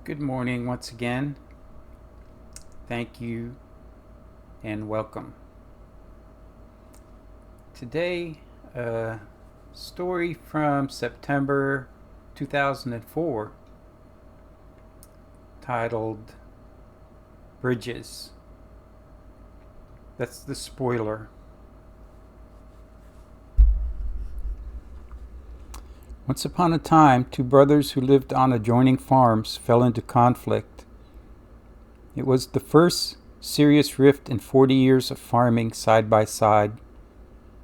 Good morning once again. Thank you and welcome. Today, a story from September 2004 titled Bridges. That's the spoiler. Once upon a time, two brothers who lived on adjoining farms fell into conflict. It was the first serious rift in 40 years of farming side by side,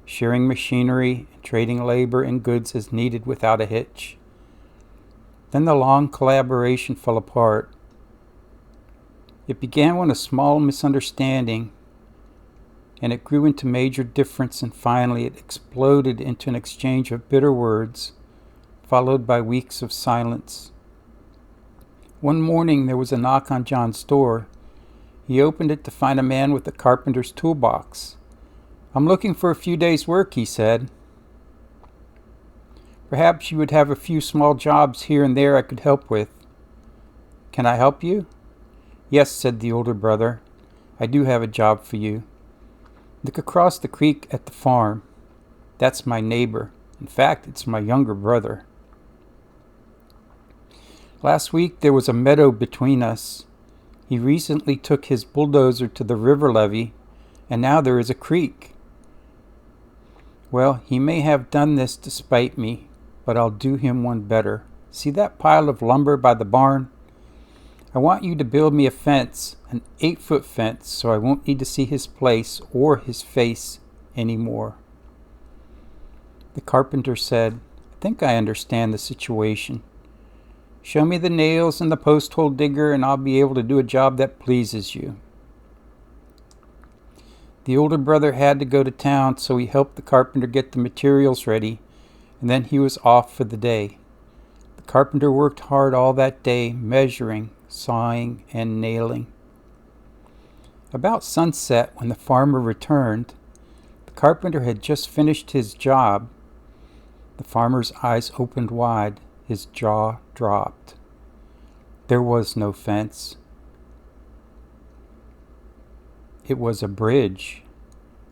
sharing machinery and trading labor and goods as needed without a hitch. Then the long collaboration fell apart. It began with a small misunderstanding, and it grew into major difference, and finally it exploded into an exchange of bitter words, followed by weeks of silence. One morning there was a knock on John's door. He opened it to find a man with a carpenter's toolbox. "I'm looking for a few days' work," he said. "Perhaps you would have a few small jobs here and there I could help with." "Can I help you?" "Yes," said the older brother. "I do have a job for you. Look across the creek at the farm. That's my neighbor. In fact, it's my younger brother. Last week there was a meadow between us. He recently took his bulldozer to the river levee, and now there is a creek. Well, he may have done this to spite me, but I'll do him one better. See that pile of lumber by the barn? I want you to build me a fence, an 8-foot fence, so I won't need to see his place or his face anymore." The carpenter said, "I think I understand the situation. Show me the nails and the post hole digger, and I'll be able to do a job that pleases you." The older brother had to go to town, so he helped the carpenter get the materials ready, and then he was off for the day. The carpenter worked hard all that day, measuring, sawing, and nailing. About sunset, when the farmer returned, the carpenter had just finished his job. The farmer's eyes opened wide. His jaw dropped. There was no fence. It was a bridge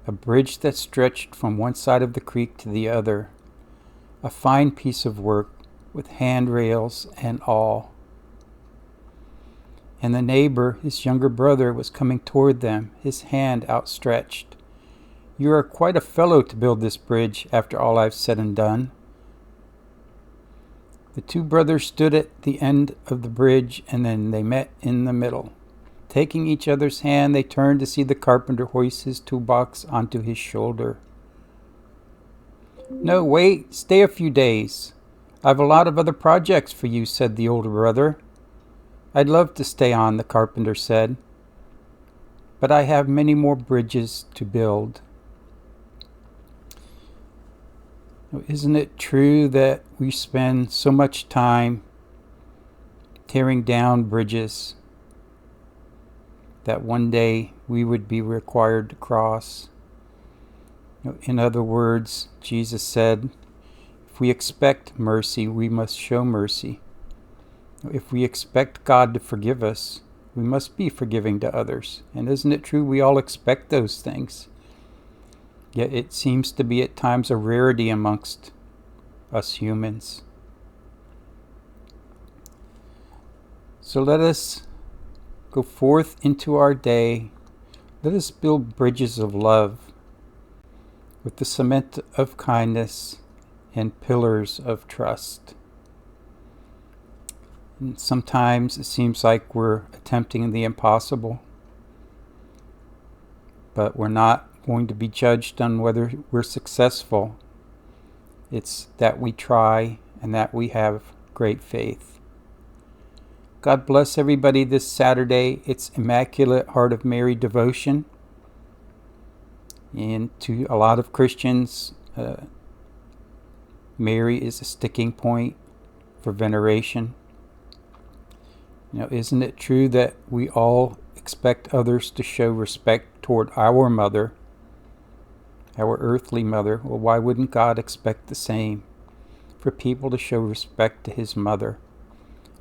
that stretched from one side of the creek to the other, a fine piece of work with handrails and all. And the neighbor, his younger brother, was coming toward them, his hand outstretched. "You are quite a fellow to build this bridge after all I've said and done." The two brothers stood at the end of the bridge, and then they met in the middle. Taking each other's hand, they turned to see the carpenter hoist his toolbox onto his shoulder. "No, wait, stay a few days. I've a lot of other projects for you," said the older brother. "I'd love to stay on," the carpenter said, "but I have many more bridges to build." Isn't it true that we spend so much time tearing down bridges that one day we would be required to cross? In other words, Jesus said, if we expect mercy, we must show mercy. If we expect God to forgive us, we must be forgiving to others. And isn't it true we all expect those things? Yet it seems to be at times a rarity amongst us humans. So let us go forth into our day. Let us build bridges of love with the cement of kindness and pillars of trust. And sometimes it seems like we're attempting the impossible, but we're not going to be judged on whether we're successful. It's that we try and that we have great faith. God bless everybody this Saturday. It's Immaculate Heart of Mary devotion. And to a lot of Christians, Mary is a sticking point for veneration. Isn't it true that we all expect others to show respect toward our mother, our earthly mother? Well, why wouldn't God expect the same for people to show respect to his mother?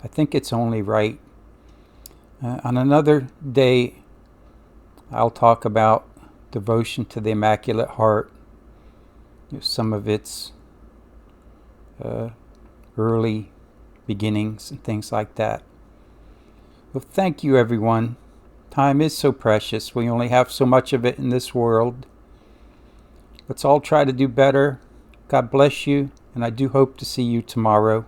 I think it's only right. On another day, I'll talk about devotion to the Immaculate Heart, some of its early beginnings and things like that. Well, thank you, everyone. Time is so precious. We only have so much of it in this world. Let's all try to do better. God bless you, and I do hope to see you tomorrow.